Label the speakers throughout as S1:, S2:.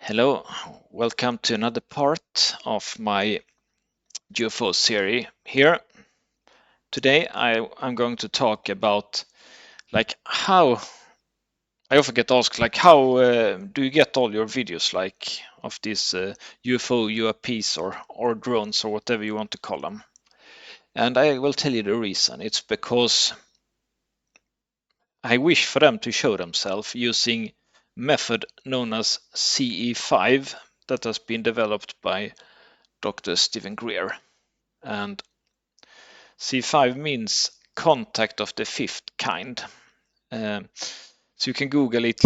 S1: Hello, welcome to another part of my UFO series here. Today I'm going to talk about how I often get asked how do you get all your videos of these UFO, UAPs or drones or whatever you want to call them. And I will tell you the reason. It's because I wish for them to show themselves using method known as CE5 that has been developed by Dr. Stephen Greer. And C5 means contact of the fifth kind. So you can Google it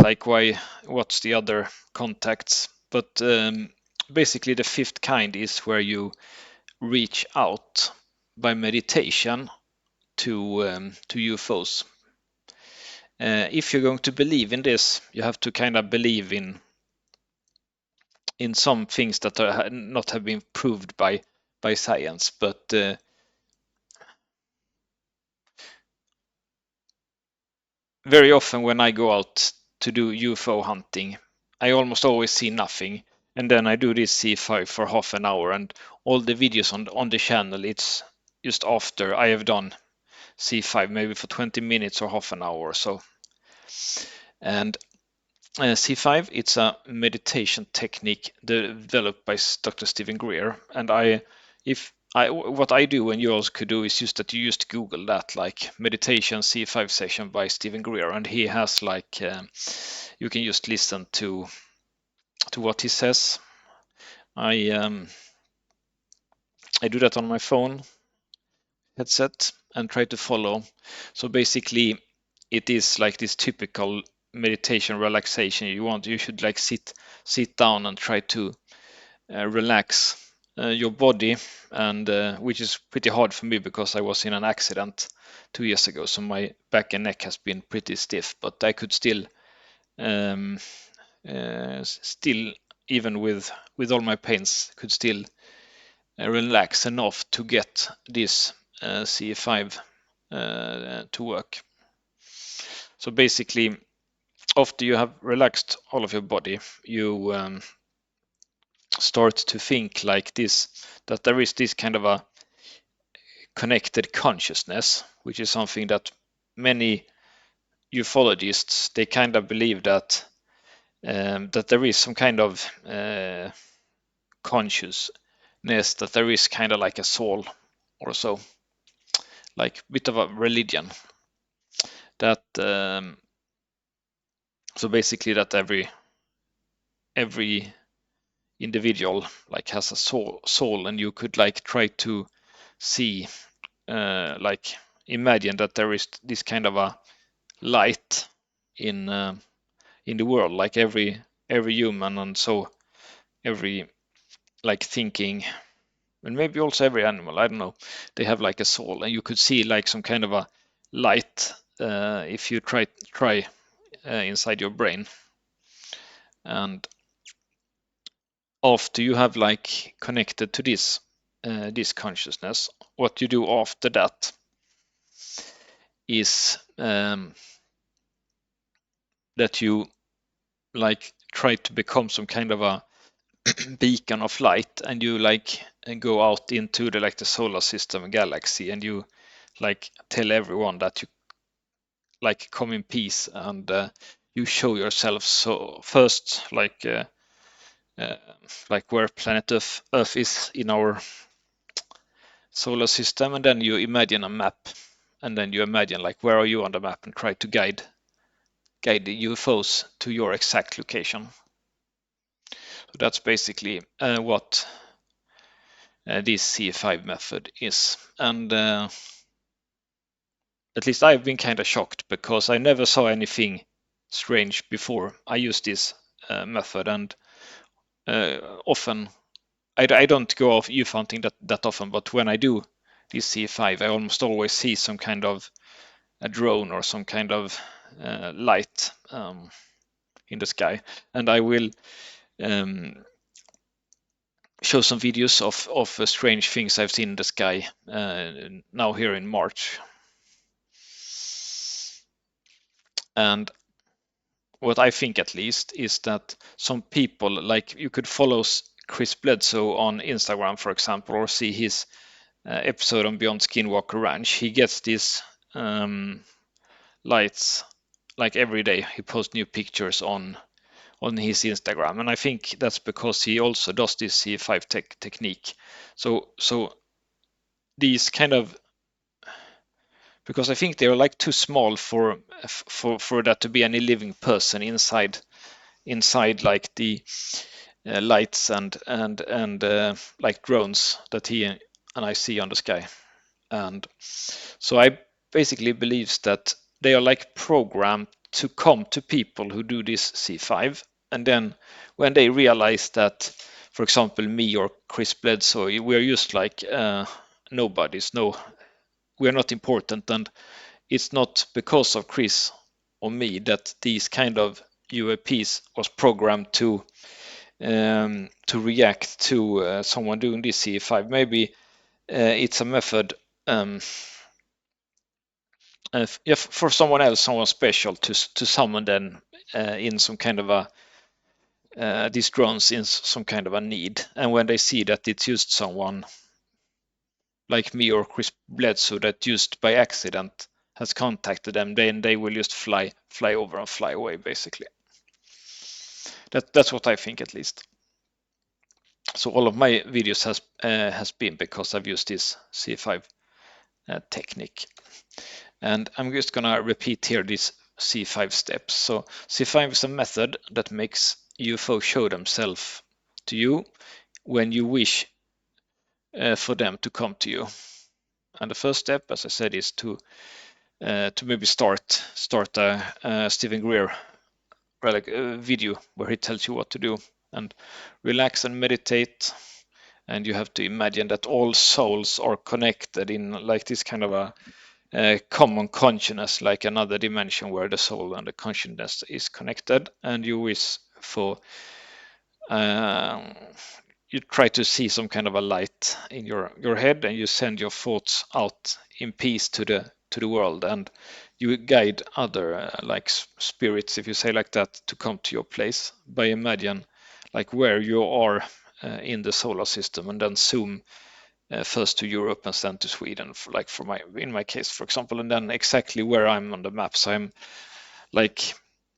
S1: what's the other contacts. But basically the fifth kind is where you reach out by meditation to UFOs. If you're going to believe in this, you have to kind of believe in some things that are not have been proved by science. But very often when I go out to do UFO hunting, I almost always see nothing. And then I do this C5 for half an hour, and all the videos on the channel, it's just after I have done C5, maybe for 20 minutes or half an hour or so. And C5, it's a meditation technique developed by Dr. Stephen Greer. And what I do, and you also could do, is just that you just Google that, like meditation C5 session by Stephen Greer, and he has you can just listen to what he says. I do that on my phone headset and try to follow. So basically, it is like this typical meditation relaxation. You should like sit down and try to relax your body, and which is pretty hard for me because I was in an accident 2 years ago, so my back and neck has been pretty stiff. But I could um, still, even with all my pains, could still relax enough to get this CE5 to work. So basically, after you have relaxed all of your body, you start to think like this, that there is this kind of a connected consciousness, which is something that many ufologists, they kind of believe that that there is some kind of consciousness, that there is kind of like a soul or so, like a bit of a religion. That so basically that every individual like has a soul, and you could like try to see like imagine that there is this kind of a light in the world, like every human, and so every like thinking, and maybe also every animal, I don't know, they have like a soul, and you could see like some kind of a light if you try inside your brain. And after you have like connected to this consciousness, what you do after that is that you like try to become some kind of a beacon of light, and you like go out into the solar system galaxy, and you like tell everyone that you like come in peace, and you show yourself. So first uh, like where planet Earth is in our solar system, and then you imagine a map, and then you imagine like where are you on the map, and try to guide the UFOs to your exact location. So that's basically what this CE5 method is. And at least I've been kind of shocked, because I never saw anything strange before I used this method. And often I don't go off UFO hunting that often, but when I do this CE5, I almost always see some kind of a drone or some kind of light in the sky. And I will show some videos of strange things I've seen in the sky now here in March. And what I think at least is that some people, like you could follow Chris Bledsoe on Instagram, for example, or see his episode on Beyond Skinwalker Ranch. He gets these lights like every day. He posts new pictures on his Instagram, and I think that's because he also does this CE5 technique. So these kind of, because I think they're like too small for that to be any living person inside like the lights and like drones that he and I see on the sky. And so I basically believes that they are like programmed to come to people who do this C5, and then when they realize that, for example, me or Chris Bledsoe, we're just like nobodies, no, we're not important, and it's not because of Chris or me that these kind of UAPs was programmed to react to someone doing this C5. Maybe it's a method yeah, for someone else, someone special to summon them in some kind of a these drones in some kind of a need, and when they see that it's just someone like me or Chris Bledsoe that just by accident has contacted them, then they will just fly over and fly away basically. That's what I think at least. So all of my videos has been because I've used this C5 technique. And I'm just gonna repeat here these C5 steps. So C5 is a method that makes UFO show themselves to you when you wish for them to come to you. And the first step, as I said, is to maybe start a Stephen Greer video where he tells you what to do, and relax and meditate. And you have to imagine that all souls are connected in like this kind of a common consciousness, like another dimension where the soul and the consciousness is connected, and you wish for you try to see some kind of a light in your head, and you send your thoughts out in peace to the world, and you guide other like spirits, if you say like that, to come to your place by imagine like where you are in the solar system, and then zoom first to Europe and then to Sweden, like in my case, for example, and then exactly where I'm on the map. So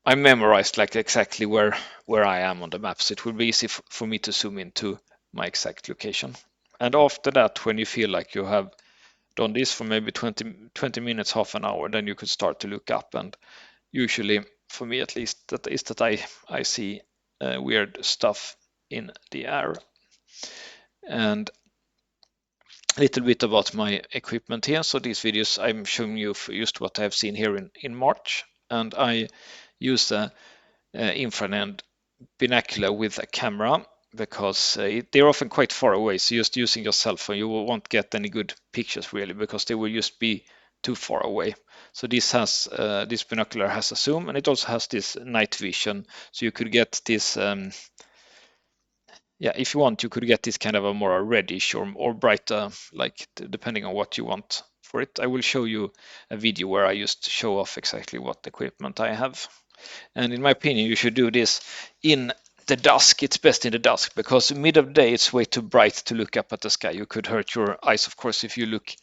S1: I memorized like exactly where I am on the map, so it will be easy for me to zoom into my exact location. And after that, when you feel like you have done this for maybe 20 minutes, half an hour, then you could start to look up. And usually, for me at least, that is that I see weird stuff in the air. And a little bit about my equipment here. So these videos I'm showing you for just what I've seen here in March, and I use a infrared binocular with a camera because they're often quite far away. So just using your cell phone, you won't get any good pictures really because they will just be too far away. So this binocular has a zoom, and it also has this night vision, so you could get this yeah, if you want, you could get this kind of a more reddish or brighter, like depending on what you want for it. I will show you a video where I just show off exactly what equipment I have. And in my opinion, you should do this in the dusk. It's best in the dusk because mid of day it's way too bright to look up at the sky. You could hurt your eyes, of course, if you look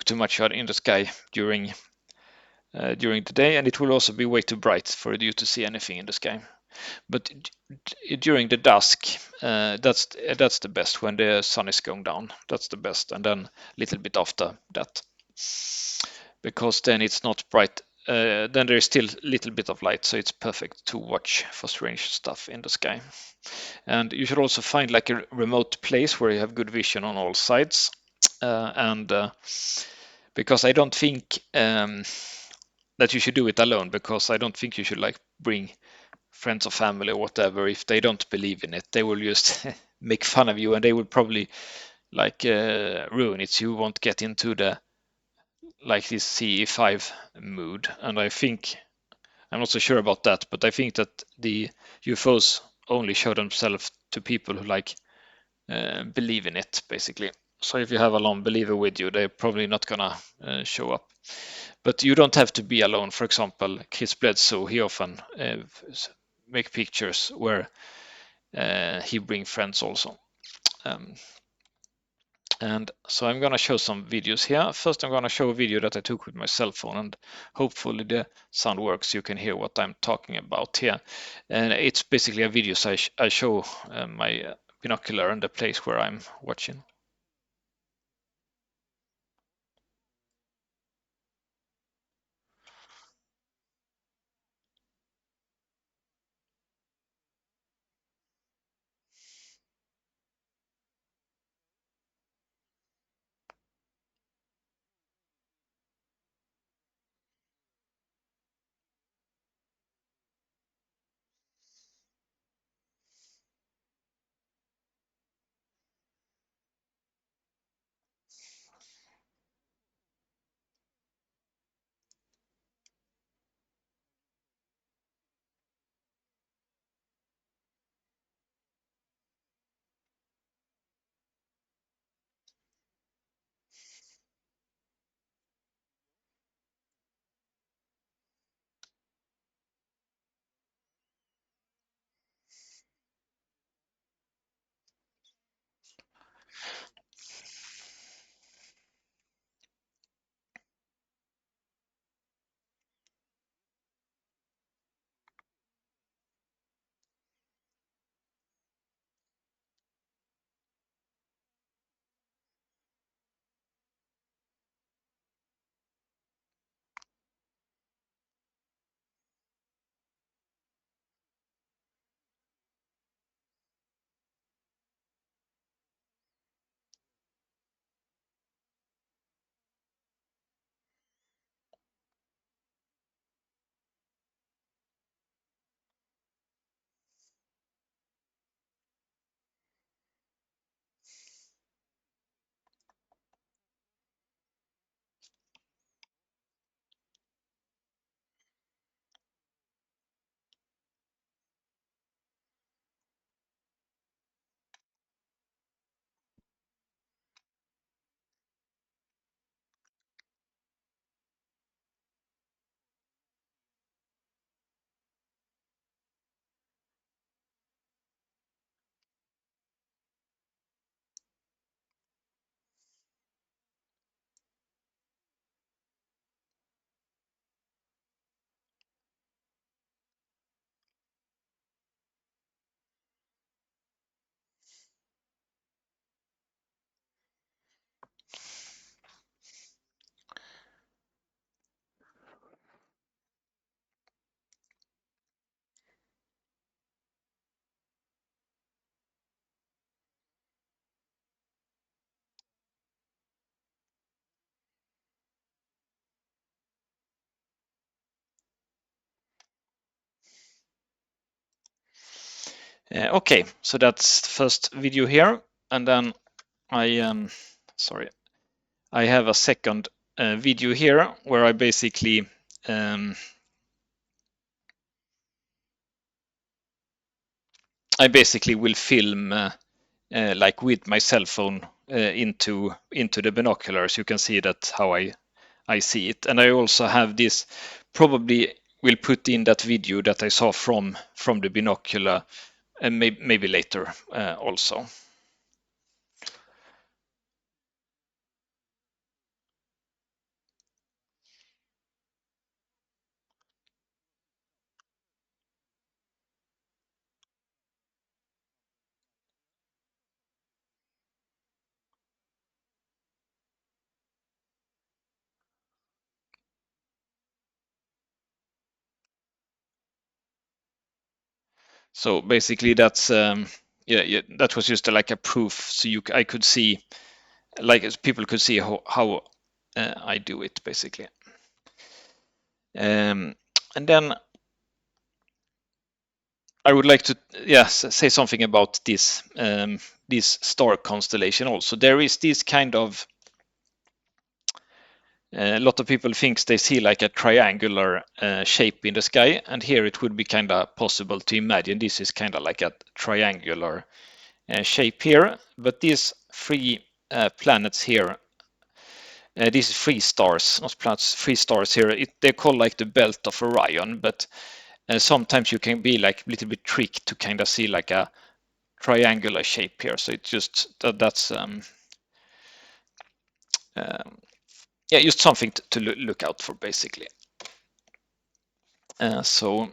S1: too much out in the sky during the day, and it will also be way too bright for you to see anything in the sky. But during the dusk, that's the best when the sun is going down. That's the best, and then a little bit after that, because then it's not bright. Then there is still a little bit of light, so it's perfect to watch for strange stuff in the sky. And you should also find like a remote place where you have good vision on all sides. Because I don't think that you should do it alone, because I don't think you should like bring friends or family or whatever. If they don't believe in it, they will just make fun of you, and they will probably like ruin it. So you won't get into the like this CE5 mood. And I think, I'm not so sure about that, but I think that the UFOs only show themselves to people who like believe in it basically. So if you have a non-believer with you, they're probably not gonna show up. But you don't have to be alone. For example, Chris Bledsoe, he often make pictures where he bring friends also. And so I'm gonna show some videos here. First, I'm gonna show a video that I took with my cell phone, and hopefully the sound works. You can hear what I'm talking about here. And it's basically a video, so I show my binocular and the place where I'm watching. Okay, so that's the first video here, and then I sorry, I have a second video here where I basically will film like with my cell phone into the binoculars. You can see that how I see it, and I also have this. Probably will put in that video that I saw from the binocular, and maybe later also. So basically, that's yeah, that was just like a proof, so I could see, like people could see how I do it basically. And then I would like to say something about this star constellation also. There is this kind of a lot of people think they see like a triangular shape in the sky, and here it would be kind of possible to imagine this is kind of like a triangular shape here. But these three planets here. This is three stars, not planets, three stars here. They're called like the belt of Orion, but sometimes you can be like a little bit tricked to kind of see like a triangular shape here. So it's just that's yeah, just something to look out for basically. So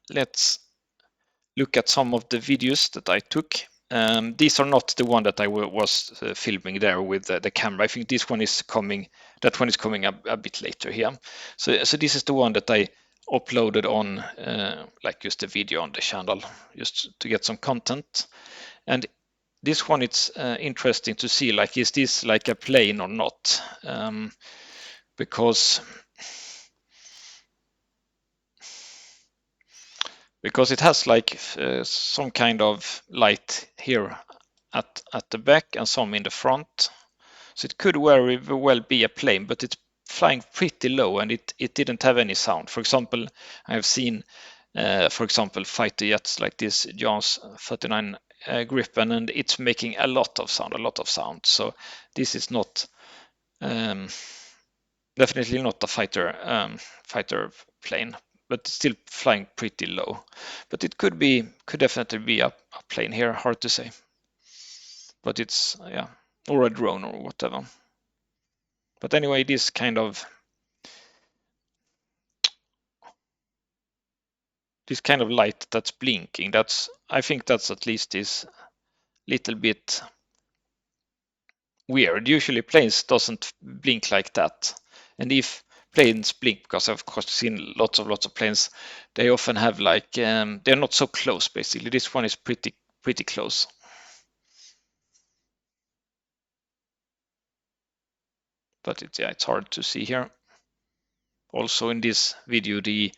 S1: let's look at some of the videos that I took. These are not the one that I was filming there with the camera. I think this one is coming. That one is coming a bit later here. So this is the one that I uploaded on like just a video on the channel, just to get some content. And this one, it's interesting to see, like, is this like a plane or not? Because it has like some kind of light here at the back and some in the front. So it could very well be a plane, but it's flying pretty low and it didn't have any sound. For example, I have seen, for example, fighter jets like this Jans 39 Gripen, and it's making a lot of sound. So this is not definitely not a fighter plane, but it's still flying pretty low. But it could definitely be a plane here, hard to say. But it's, yeah, or a drone or whatever. But anyway, this kind of light that's blinking, I think that's at least is little bit weird. Usually planes doesn't blink like that. And if planes blink, because I've of course seen lots of planes, they often have like they're not so close basically. This one is pretty close. But it's hard to see here. Also in this video, the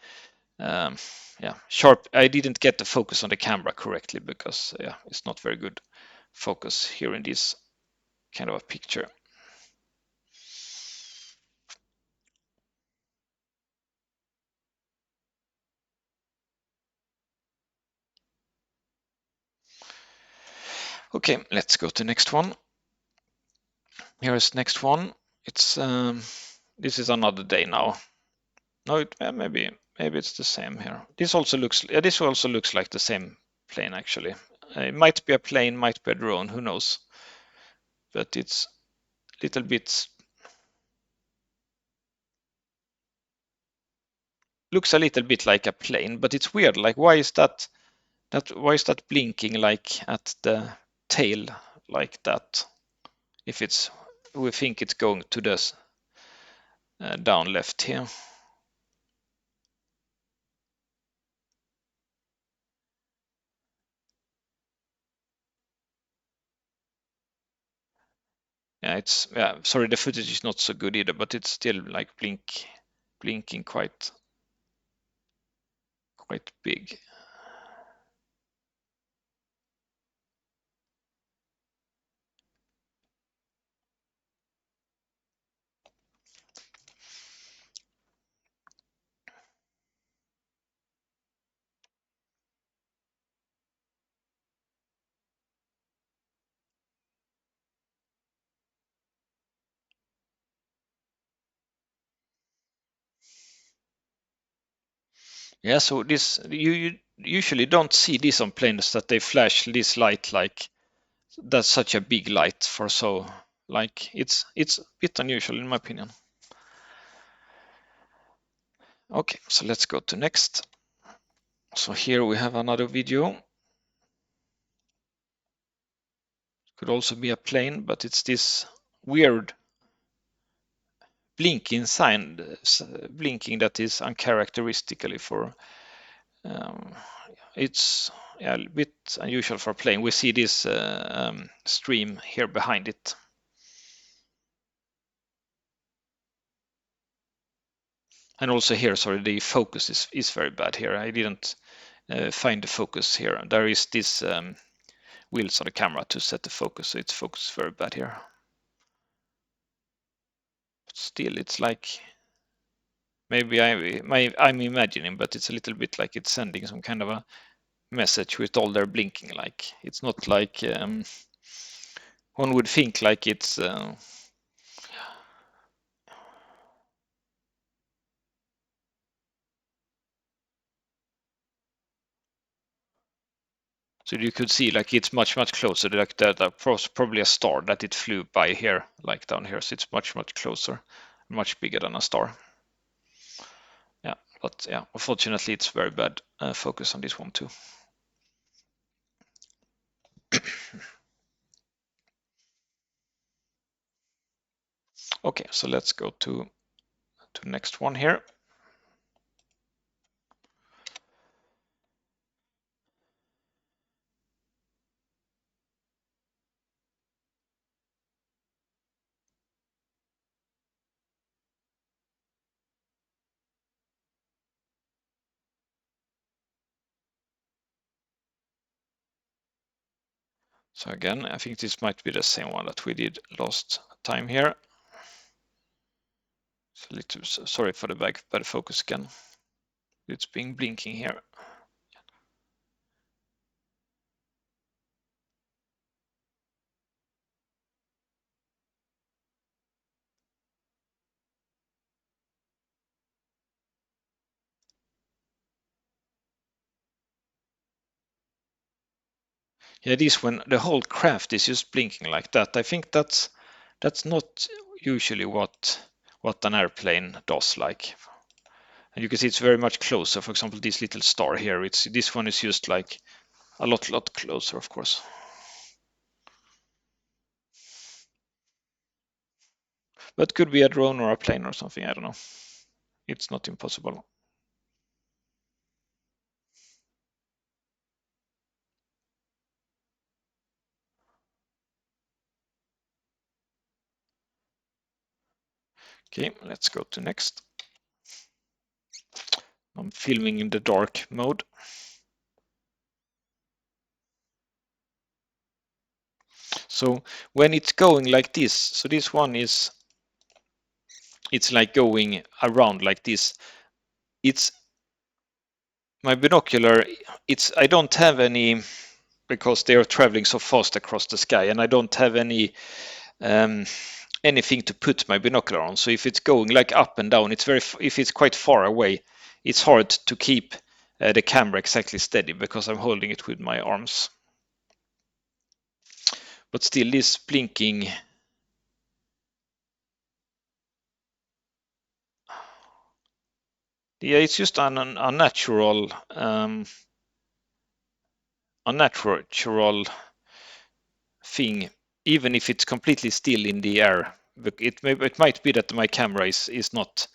S1: sharp, I didn't get the focus on the camera correctly because it's not very good focus here in this kind of a picture. Okay, let's go to next one. Here is next one. It's this is another day now. No, maybe it's the same here. This also looks like the same plane actually. It might be a plane, might be a drone, who knows? But it's little bit looks a little bit like a plane, but it's weird. Like, why is that blinking like at the tail like that? If we think it's going to this down left here. Yeah, sorry, the footage is not so good either, but it's still like blinking quite big. Yeah, so this you usually don't see this on planes, that they flash this light like that's such a big light for so, like, it's a bit unusual in my opinion. Okay, so let's go to next. So here we have another video. Could also be a plane, but it's this weird blinking sign, blinking that is uncharacteristically for it's a bit unusual for a plane. We see this stream here behind it. And also here, sorry, the focus is very bad here. I didn't find the focus here. There is this wheels on the camera to set the focus, so it's focused very bad here. But still, it's like, maybe I'm imagining, but it's a little bit like it's sending some kind of a message with all their blinking. Like, it's not like one would think like it's so you could see like it's much closer, like that was probably a star that it flew by here, like down here, so it's much closer, much bigger than a star. Yeah, but yeah, unfortunately it's very bad focus on this one too. Okay, so let's go to next one here. So again, I think this might be the same one that we did last time here. So little, sorry for the bad focus again. It's been blinking here. Yeah, this when the whole craft is just blinking like that. I think that's not usually what an airplane does like. And you can see it's very much closer. For example, this little star here, this one is just like a lot closer, of course. But could be a drone or a plane or something, I don't know. It's not impossible. Okay, let's go to next. I'm filming in the dark mode. So when it's going like this, so this one is, it's like going around like this. It's my binocular, I don't have any, because they are traveling so fast across the sky, and I don't have any anything to put my binocular on. So if it's going like up and down, if it's quite far away, it's hard to keep the camera exactly steady because I'm holding it with my arms. But still, this blinking, yeah, it's just an unnatural thing, even if it's completely still in the air. It might be that my camera is not.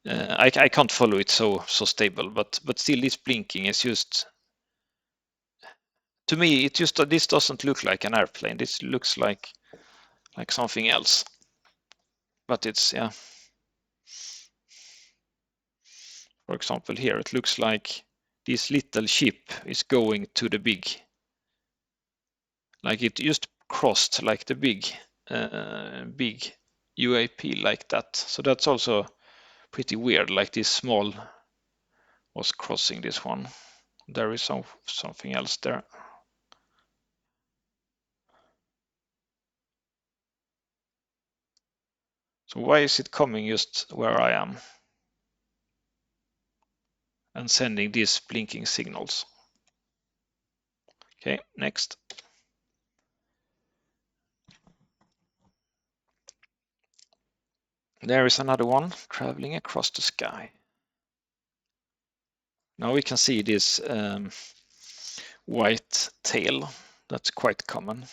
S1: I can't follow it so stable, but still, this blinking is just. To me, it just this doesn't look like an airplane. This looks like something else. But it's, yeah. For example, here it looks like this little ship is going to the big. Like it just crossed like the big UAP like that. So that's also pretty weird. Like this small was crossing this one. There is something else there. So why is it coming just where I am and sending these blinking signals? Okay, next. There is another one traveling across the sky. Now we can see this white tail. That's quite common.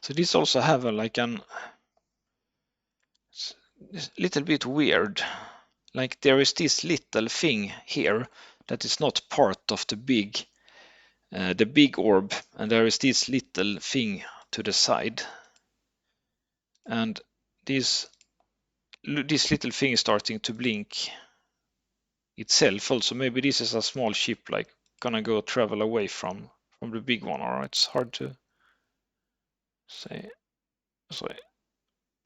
S1: So this also have a little bit weird. Like there is this little thing here that is not part of the big orb, and there is this little thing to the side. And this little thing is starting to blink itself also. Maybe this is a small ship like gonna go travel away from the big one, or it's hard to say. Sorry.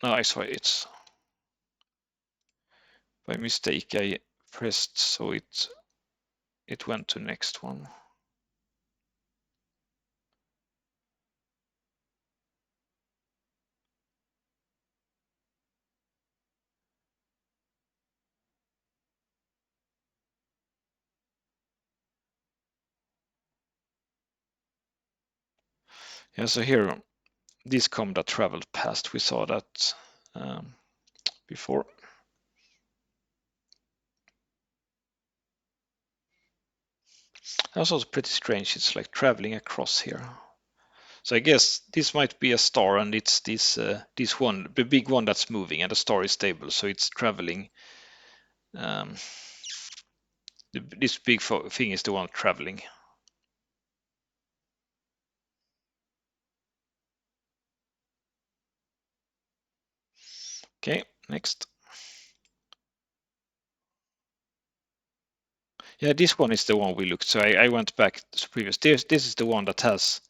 S1: No, I saw it's by mistake I pressed so it went to next one. Yeah, so here this comet that traveled past, we saw that before. That's also pretty strange. It's like traveling across here. So I guess this might be a star, and it's this one, the big one that's moving, and the star is stable, so it's traveling. This big thing is the one traveling. Okay, next. Yeah, this one is the one we looked. So I went back to previous. This is the one that has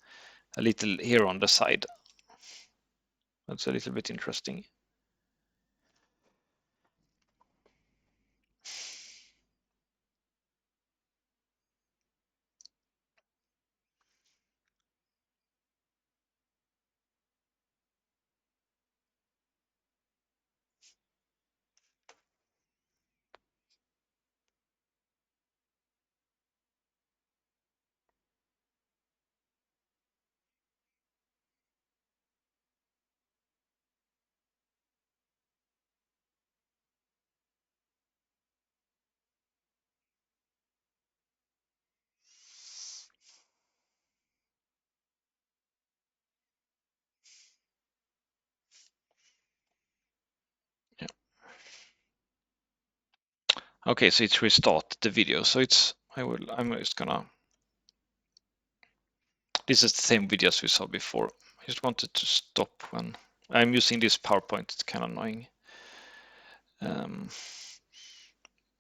S1: a little here on the side. That's a little bit interesting. Yeah. Okay, so it's restart the video. So I'm just gonna. This is the same video as we saw before. I just wanted to stop when I'm using this PowerPoint. It's kind of annoying.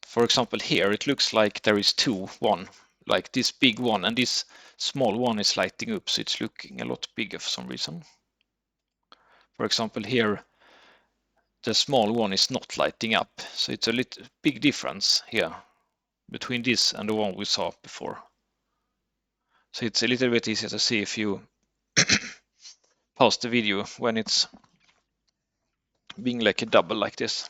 S1: For example, here it looks like there is one, like this big one, and this small one is lighting up, so it's looking a lot bigger for some reason. For example, here the small one is not lighting up, so it's a little big difference here between this and the one we saw before. So it's a little bit easier to see if you pause the video when it's being like a double like this.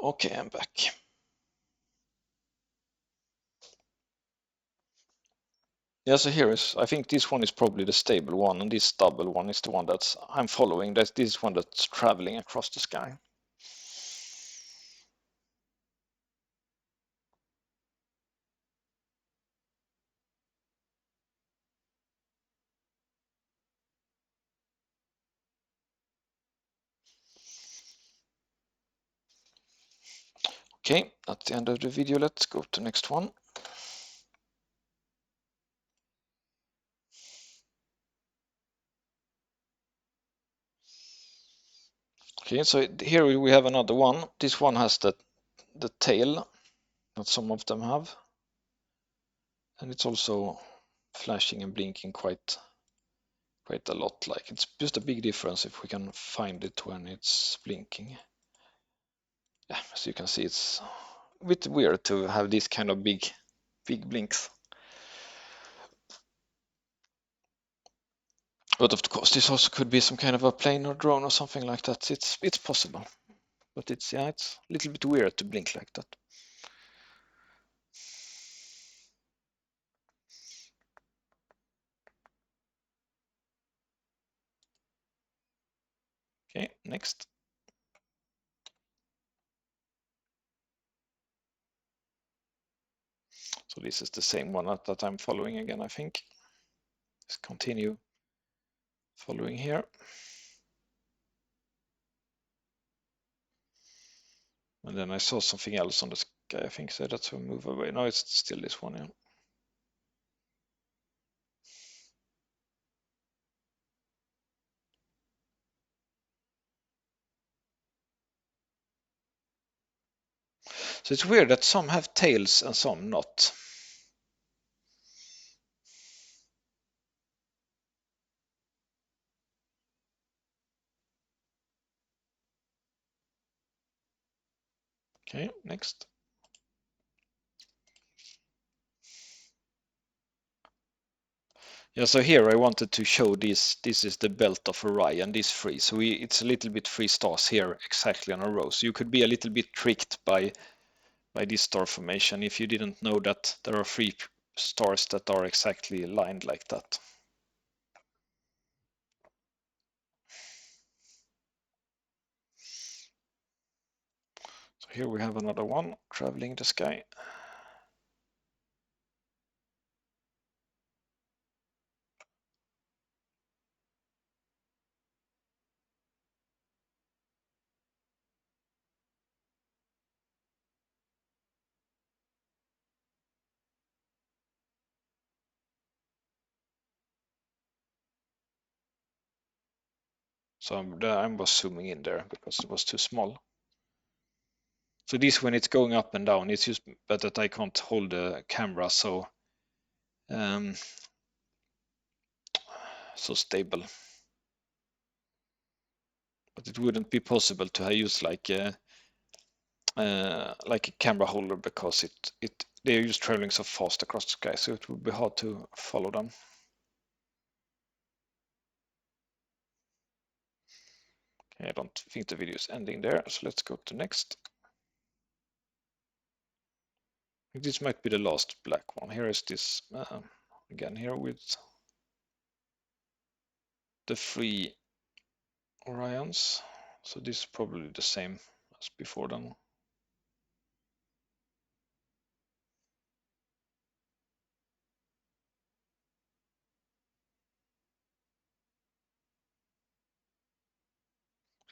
S1: Okay, I'm back. Yeah, so here is, I think this one is probably the stable one, and this double one is the one that's I'm following. That's this one that's traveling across the sky. Okay, that's the end of the video. Let's go to the next one. Okay, so here we have another one. This one has the tail that some of them have. And it's also flashing and blinking quite a lot. Like it's just a big difference if we can find it when it's blinking. Yeah, as you can see, it's a bit weird to have this kind of big blinks. But of course, this also could be some kind of a plane or drone or something like that. It's possible, but it's a little bit weird to blink like that. Okay, next. So this is the same one that I'm following again, I think. Let's continue. Following here. And then I saw something else on the sky, I think, so that's a move away. No, it's still this one, yeah. So it's weird that some have tails and some not. Okay, next. Yeah, so here I wanted to show this. This is the belt of Orion, these three. So it's a little bit three stars here exactly on a row. So you could be a little bit tricked by this star formation if you didn't know that there are three stars that are exactly aligned like that. So here we have another one traveling the sky. So I was zooming in there because it was too small. So this, when it's going up and down, it's just but that I can't hold the camera so so stable. But it wouldn't be possible to use like a camera holder because they're just traveling so fast across the sky, so it would be hard to follow them. Okay, I don't think the video is ending there, so let's go to next. This might be the last black one. Here is this again here with the three Orions. So this is probably the same as before then.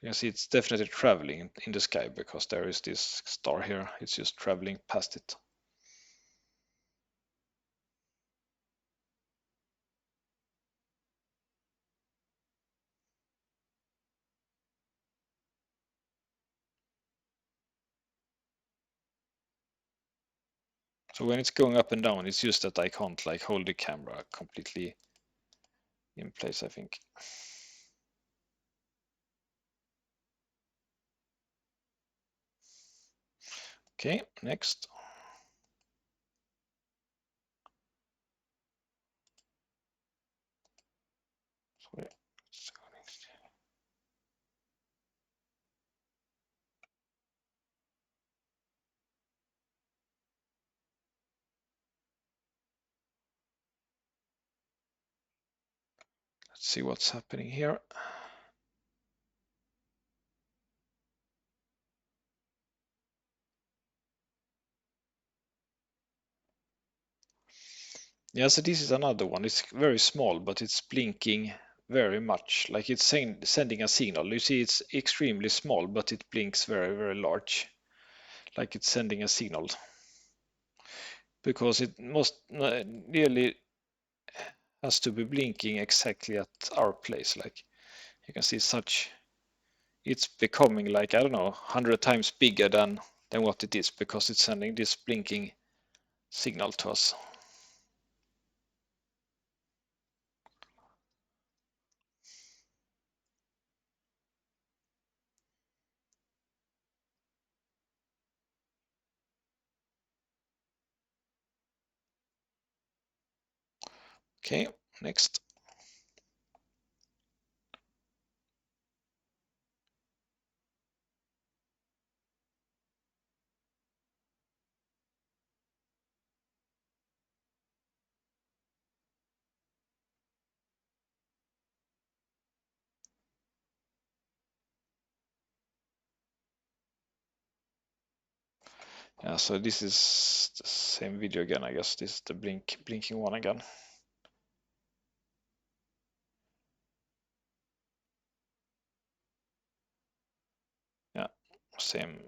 S1: You can see it's definitely traveling in the sky because there is this star here. It's just traveling past it. So when it's going up and down, it's just that I can't like hold the camera completely in place, I think. Okay, next. Sorry. Let's see what's happening here. Yeah, so this is another one. It's very small, but it's blinking very much. Like it's sending a signal. You see, it's extremely small, but it blinks very, very large. Like it's sending a signal. Because it most nearly has to be blinking exactly at our place. Like you can see it's becoming like, I don't know, 100 times bigger than what it is because it's sending this blinking signal to us. Okay, next. Yeah, so this is the same video again, I guess. This is the blinking one again. same.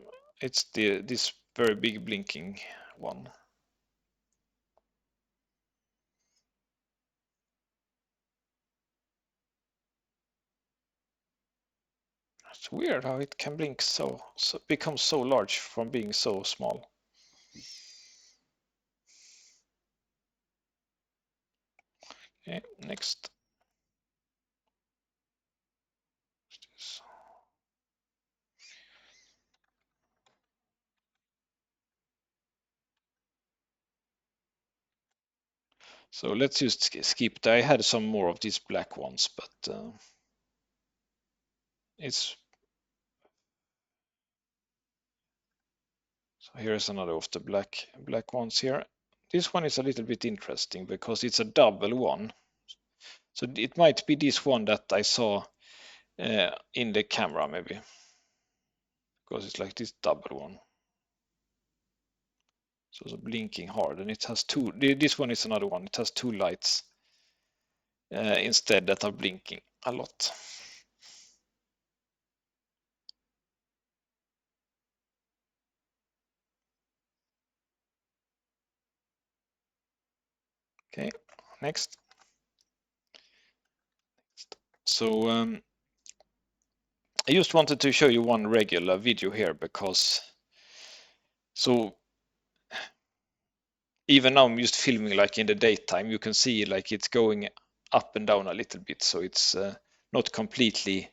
S1: It's this very big blinking one. It's weird how it can blink so become so large from being so small. Okay, next. So let's just skip. I had some more of these black ones, but it's. So here's another of the black ones here. This one is a little bit interesting because it's a double one. So it might be this one that I saw in the camera maybe, because it's like this double one. So it's blinking hard, and it has two. This one is another one. It has two lights instead that are blinking a lot. Okay, next. So I just wanted to show you one regular video here because so even now I'm just filming like in the daytime. You can see like it's going up and down a little bit, so it's not completely.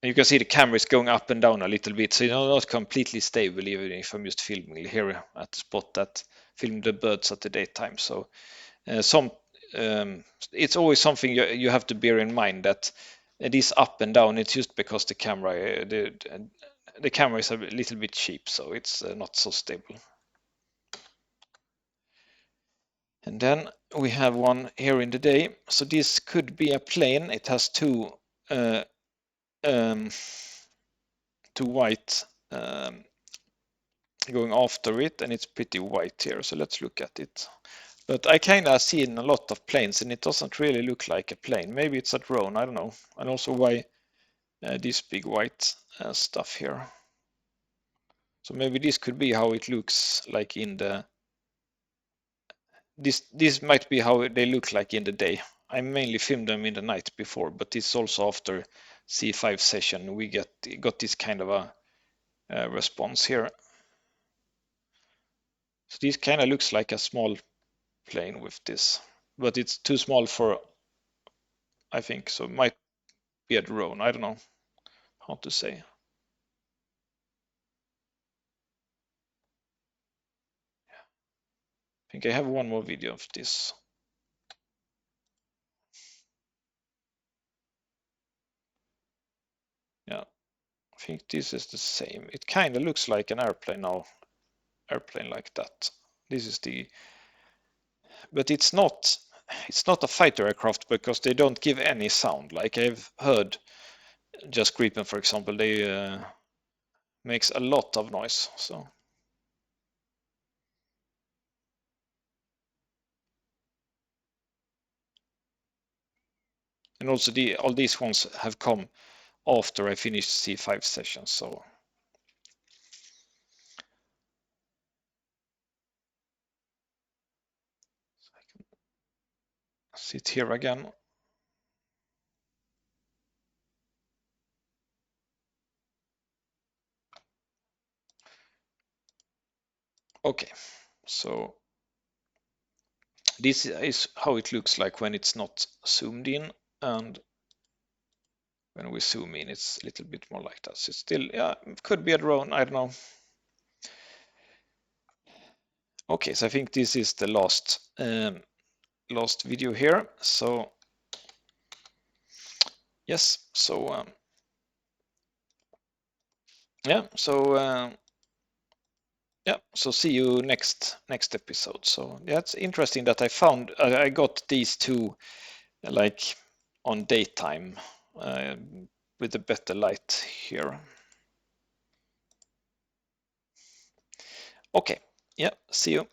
S1: You can see the camera is going up and down a little bit, so it's not completely stable even if I'm just filming here at the spot that filmed the birds at the daytime. So it's always something you have to bear in mind that it is up and down. It's just because the camera the camera is a little bit cheap, so it's not so stable. And then we have one here in the day. So this could be a plane. It has two white going after it, and it's pretty white here. So let's look at it. But I kind of seen a lot of planes, and it doesn't really look like a plane. Maybe it's a drone. I don't know. And also why this big white stuff here. So maybe this could be how it looks like in the. This might be how they look like in the day. I mainly filmed them in the night before, but it's also after CE5 session we got this kind of a response here. So this kind of looks like a small plane with this, but it's too small for, I think, so it might be a drone. I don't know how to say. I think I have one more video of this. Yeah, I think this is the same. It kind of looks like an airplane now, airplane like that. This is the, but it's not a fighter aircraft because they don't give any sound. Like I've heard just Gripen, for example, they makes a lot of noise. So. And also all these ones have come after I finished CE5 sessions. So I can sit here again. Okay, so this is how it looks like when it's not zoomed in, and when we zoom in, it's a little bit more like that. So it's still, yeah, it could be a drone. I don't know. Okay, so I think this is the last video here. So yes, so yeah, so yeah, so see you next episode. So yeah, it's interesting that I got these two like on daytime with a better light here. Okay, yeah, see you.